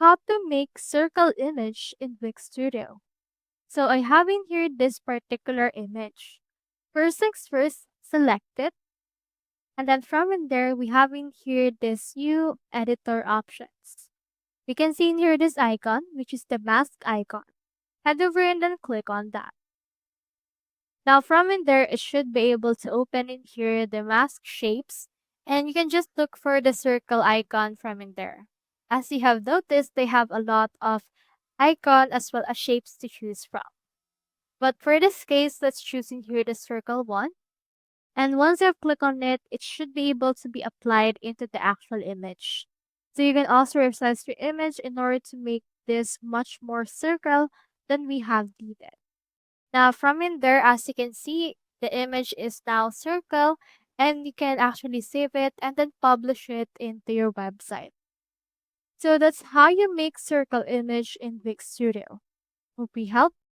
how to make circle image in Wix Studio. So I have in here this particular image. First things first, select it. And then from in there, we have in here this new editor options. We can see in here this icon, which is the mask icon. Head over and then click on that. Now from in there, it should be able to open in here the mask shapes. And you can just look for the circle icon from in there. As you have noticed, they have a lot of icon as well as shapes to choose from. But for this case, let's choose in here the circle one. And once you click on it, it should be able to be applied into the actual image. So you can also resize your image in order to make this much more circle than we have needed. Now from in there, as you can see, the image is now circle and you can actually save it and then publish it into your website. So that's how you make circle image in Wix Studio. Hope we helped.